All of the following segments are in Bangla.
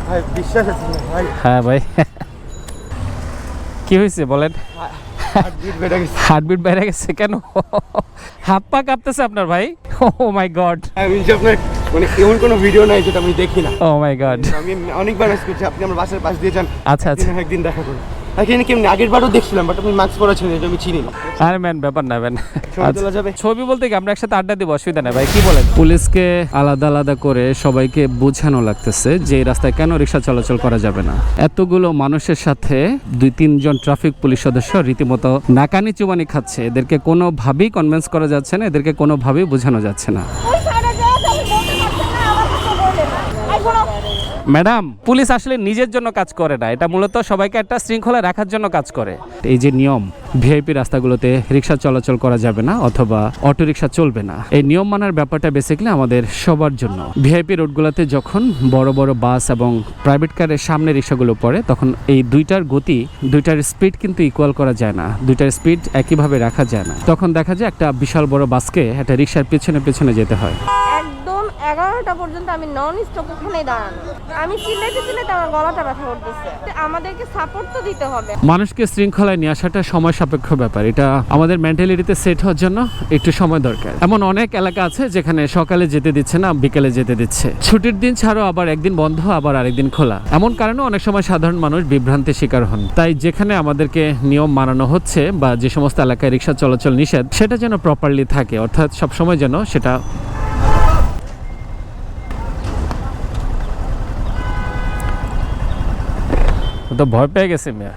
ভাই বিশ্বাস আছে না ভাই? হ্যাঁ ভাই। কি হয়েছে বলেন? হার্টবিট বেড়ে গেছে কেন? হাত পা কাঁপতেছে আপনার ভাই? ও মাই গড। আমি যে আপনার মানে এমন কোনো ভিডিও নাই যেটা আমি দেখি না। ও মাই গড। আমি অনেকবার মিস করছি, আপনি আমার বাসার পাশ দিয়ে যান। আচ্ছা আচ্ছা। একদিন দেখা করুন। এখানে কেমনি আগের বারও দেখছিলাম, বাট আপনি মাস্ক পরা ছিলেন, এটা আমি চিনি না। আরে ম্যান, ব্যাপার না ম্যান। ছবি তোলা যাবে? ছবি বলতে কি আমরা একসাথে আড্ডা দিব, অসুবিধা নেই ভাই। কি বলেন? পুলিশকে আলাদা আলাদা করে সবাইকে বোঝানো লাগতেছে যে এই রাস্তায় কেন রিক্সা চলাচল করা যাবে না। এতগুলো মানুষের সাথে 2-3 জন ট্রাফিক পুলিশ সদস্য রীতিমতো নাকানি চুবানি খাচ্ছে। এদেরকে কোনোভাবেই কনভিন্স করা যাচ্ছে না, এদেরকে কোনোভাবেই বোঝানো যাচ্ছে না। ম্যাডাম, পুলিশ আসলে নিজের জন্য কাজ করে না, এটা মূলত সবাইকে একটা শৃঙ্খলা রাখার জন্য কাজ করে। এই যে নিয়ম, ভিআইপি রাস্তাগুলোতে রিক্সা চলাচল করা যাবে না অথবা অটো রিক্সা চলবে না, এই নিয়ম মানার ব্যাপারটা বেসিক্যালি আমাদের সবার জন্য। ভিআইপি রোডগুলোতে যখন বড় বড় বাস এবং প্রাইভেট কারের সামনে রিক্সাগুলো পড়ে, তখন এই দুইটার গতি, দুইটার স্পিড কিন্তু ইকুয়াল করা যায় না, দুইটার স্পিড একইভাবে রাখা যায় না। তখন দেখা যায় একটা বিশাল বড় বাসকে একটা রিক্সার পেছনে পেছনে যেতে হয়। 11টা পর্যন্ত আমি নন স্টপ ওখানেই দাঁড়ানো। আমি চিল্লাইতে চিল্লাইতে আমার গলাটা ব্যথা করতেছে। আমাদেরকে সাপোর্ট তো দিতে হবে। মানুষকে শৃঙ্খলায় নিয়ে আসাটা সময় সাপেক্ষ ব্যাপার, এটা আমাদের মেন্টালিটিতে সেট হওয়ার জন্য একটু সময় দরকার। এমন অনেক এলাকা আছে যেখানে সকালে যেতে দিচ্ছে না, বিকেলে যেতে দিচ্ছে। ছুটির দিন ছাড়াও আবার একদিন বন্ধ, আবার আরেকদিন খোলা। এমন কারণে অনেক সময় সাধারণ মানুষ বিভ্রান্তির শিকার হন। তাই যেখানে আমাদেরকে নিয়ম মানানো হচ্ছে বা যে সমস্ত এলাকায় রিক্সা চলাচল নিষেধ, সেটা যেন প্রপারলি থাকে, অর্থাৎ সবসময় যেন সেটা তো ভয় পেয়ে গেছে মিয়া।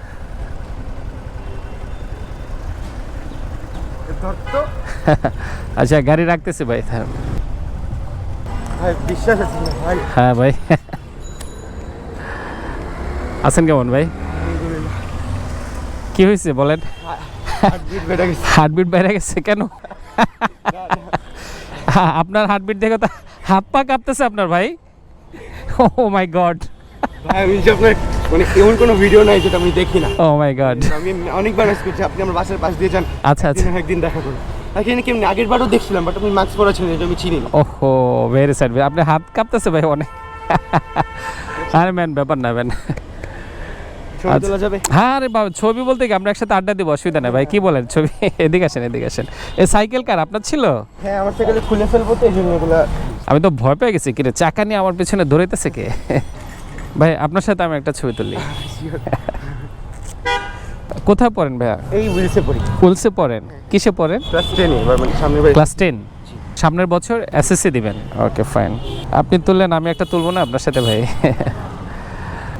আচ্ছা, গাড়ি রাখতেছি ভাই। ভাই বিশ্বাস আছে না ভাই? হ্যাঁ ভাই। আছেন কেমন ভাই? কি হয়েছে বলেন? হার্টবিট বেড়ে গেছে কেন? আপনার হার্টবিট দেখে তো হাত পা কাঁপতেছে আপনার ভাই। ও মাই গড। ভাই আমি যে আপনার মানে এমন কোনো ভিডিও নাই যেটা আমি দেখি না। ও মাই গড। আমি অনেকবার মিস করছি, আপনি আমার বাসার পাশ দিয়ে যান। আচ্ছা আচ্ছা। একদিন দেখা করুন। এখানে কেমনি আগের বারও দেখছিলাম, বাট আপনি মাস্ক পরা ছিলেন, এটা আমি চিনি না। ওহো, ভেরি স্যাড। আপনার হাত কাঁপতেছে ভাই অনেক। আরে ম্যান, ব্যাপার না ম্যান। ছবি তোলা যাবে? হ্যাঁ রে বাবা, ছবি বলতে কি আমরা একসাথে আড্ডা দিব, অসুবিধা নেই ভাই। কি বলেন? ছবি এদিকে আসেন, এদিকে আসেন। এই সাইকেল কার আপনার ছিল? হ্যাঁ, আমার সাইকেলে খুলে ফেলবো তো, এই জন্য এগুলা। আমি তো ভয় পেয়ে গেছি, কিরে চাকা নিয়ে আমার পিছনে দৌড়াইতেছে কে? ভাই আপনার সাথে আমি একটা ছবি তুলি। কোথায় পড়েন ভাইয়া? এই উইলসে পড়ি। উইলসে পড়েন? কিসে পড়েন? ক্লাস 10 এবার, মানে সামনের বার। ক্লাস 10? সামনের বছর এসএসসি দিবেন? Okay fine. আপনি তুললেন, আমি একটা তুলবো না আপনার সাথে ভাই?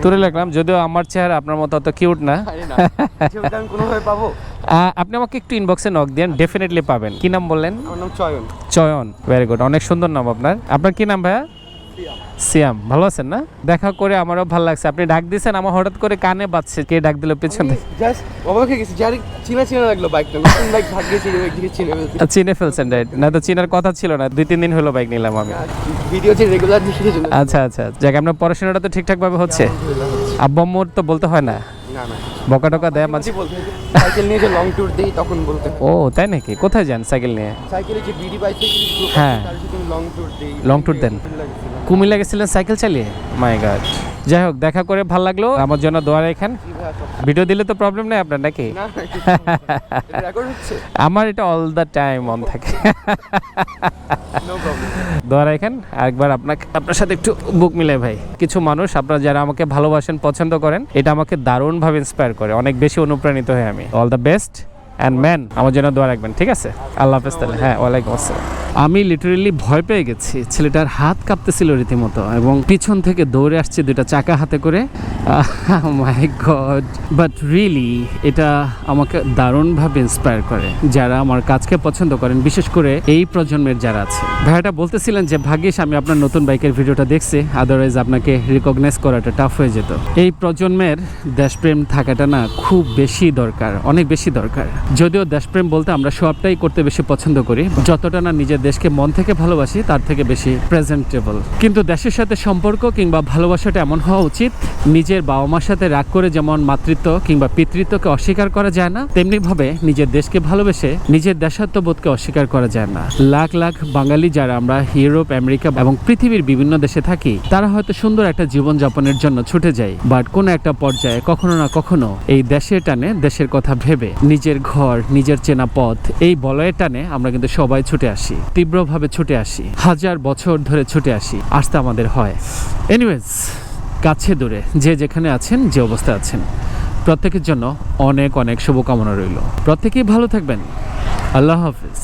তুলে রাখলাম, যদিও আমার চেহারা আপনার মতো অত কিউট না। ছবিটা আমি কোনোভাবে পাবো? আপনি আমাকে একটু ইনবক্সে নক দেন, ডেফিনেটলি পাবেন। কি নাম বললেন? আমার নাম চয়ন। চয়ন, ভেরি গুড, অনেক সুন্দর নাম আপনার। আপনার কি নাম ভাইয়া? সিয়াম। ভালো আছেন না? দেখা করে আমারও ভালো লাগছে। আপনি ডাক দিয়েছেন, আমার হঠাৎ করে কানে বাজছে, কে ডাক দিল পিছন থেকে। জাস্ট অবাক হয়ে গেছি, যার চিনা চিনা লাগলো বাইকটা। নতুন বাইক ভাগ্যে ছিল, একদিকে চিনে ফেলছি। চিনে ফেলছেন, রাইট? না তো চিনার কথা ছিল না, 2-3 দিন হলো বাইক নিলাম আমি। ভিডিও যে রেগুলার দেখি জন্য। আচ্ছা আচ্ছা, যাক, আপনার পড়াশোনাটা তো ঠিকঠাক ভাবে হচ্ছে? আব্বু আম্মুর তো বলতে হয় না? না না, বকা টকা দেয় মাঝে? সাইকেল নিয়ে যে লং ট্যুর দেই তখন বলতে। ও তাই নাকি? কোথায় যান সাইকেল নিয়ে? সাইকেলে যে বিডি বাইসাইকেল গ্রুপ, হ্যাঁ, তার সাথে লং ট্যুর দেই। লং ট্যুর দেন? কুমিল্লা গেছিলেন সাইকেল চালিয়ে? মাই গড। যাই হোক, দেখা করে ভালো লাগলো। আমার জন্য দোয়া রাখেন। ভিডিও দিলে তো প্রবলেম নেই আপনার নাকি? না, এটা রেকর্ড হচ্ছে। আমার এটা অল দ্য টাইম অন থাকে। No problem. দোয়া রাখেন। আরেকবার আপনার সাথে একটু বুক মিলাই ভাই। কিছু মানুষ, আপনারা যারা আমাকে ভালোবাসেন, পছন্দ করেন, এটা আমাকে দারুণভাবে ইন্সপায়ার করে, অনেক বেশি অনুপ্রাণিত হই আমি। All the best and man, আমার জন্য দোয়া রাখবেন, ঠিক আছে? আল্লাহ হাফেজ তাহলে। হ্যাঁ, ওয়ালাইকুম আসসালাম। আমি লিটারেলি ভয় পেয়ে গেছি। ছেলেটার হাত কাঁপতেছিল রীতিমতো, এবং পিছন থেকে দৌড়ে আসছে 2টা চাকা হাতে করে। মাই গড। বাট রিয়েলি এটা আমাকে দারুণভাবে ইন্সপায়ার করে, যারা আমার কাজকে পছন্দ করেন, বিশেষ করে এই প্রজন্মের যারা আছে। ভাইয়াটা বলতেছিলেন যে ভাগ্যিস আমি আপনার নতুন বাইকের ভিডিওটা দেখছি, আদারওয়াইজ আপনাকে রিকগনাইজ করাটা টাফ হয়ে যেত। এই প্রজন্মের দেশপ্রেম থাকাটা না খুব বেশি দরকার, অনেক বেশি দরকার। যদিও দেশপ্রেম বলতে আমরা সবটাই করতে বেশি পছন্দ করি, যতটা না নিজের দেশকে মন থেকে ভালোবাসি তার থেকে বেশি প্রেজেন্টেবল। কিন্তু দেশের সাথে সম্পর্ক কিংবা ভালোবাসাটা এমন হওয়া উচিত, নিজের বাবা মার সাথে রাগ করে যেমন মাতৃত্ব কিংবা পিতৃত্বকে অস্বীকার করা যায় না, তেমনি ভাবে নিজের দেশকে ভালোবেসে নিজের দেশাত্মবোধকে অস্বীকার করা যায় না। লাখ লাখ বাঙালি যারা আমরা ইউরোপ, আমেরিকা এবং পৃথিবীর বিভিন্ন দেশে থাকি, তারা হয়তো সুন্দর একটা জীবন যাপনের জন্য ছুটে যায়, বাট কোনো একটা পর্যায়ে কখনো না কখনো এই দেশের টানে, দেশের কথা ভেবে, নিজের ঘর, নিজের চেনা পথ, এই বলয়ের টানে আমরা কিন্তু সবাই ছুটে আসি, তীব্রভাবে ছুটে আসি, হাজার বছর ধরে ছুটে আসি, আসতে আমাদের হয়। এনিওয়েজ, কাছে দূরে যে যেখানে আছেন, যে অবস্থায় আছেন, প্রত্যেকের জন্য অনেক অনেক শুভকামনা রইল। প্রত্যেকেই ভালো থাকবেন। আল্লাহ হাফিজ।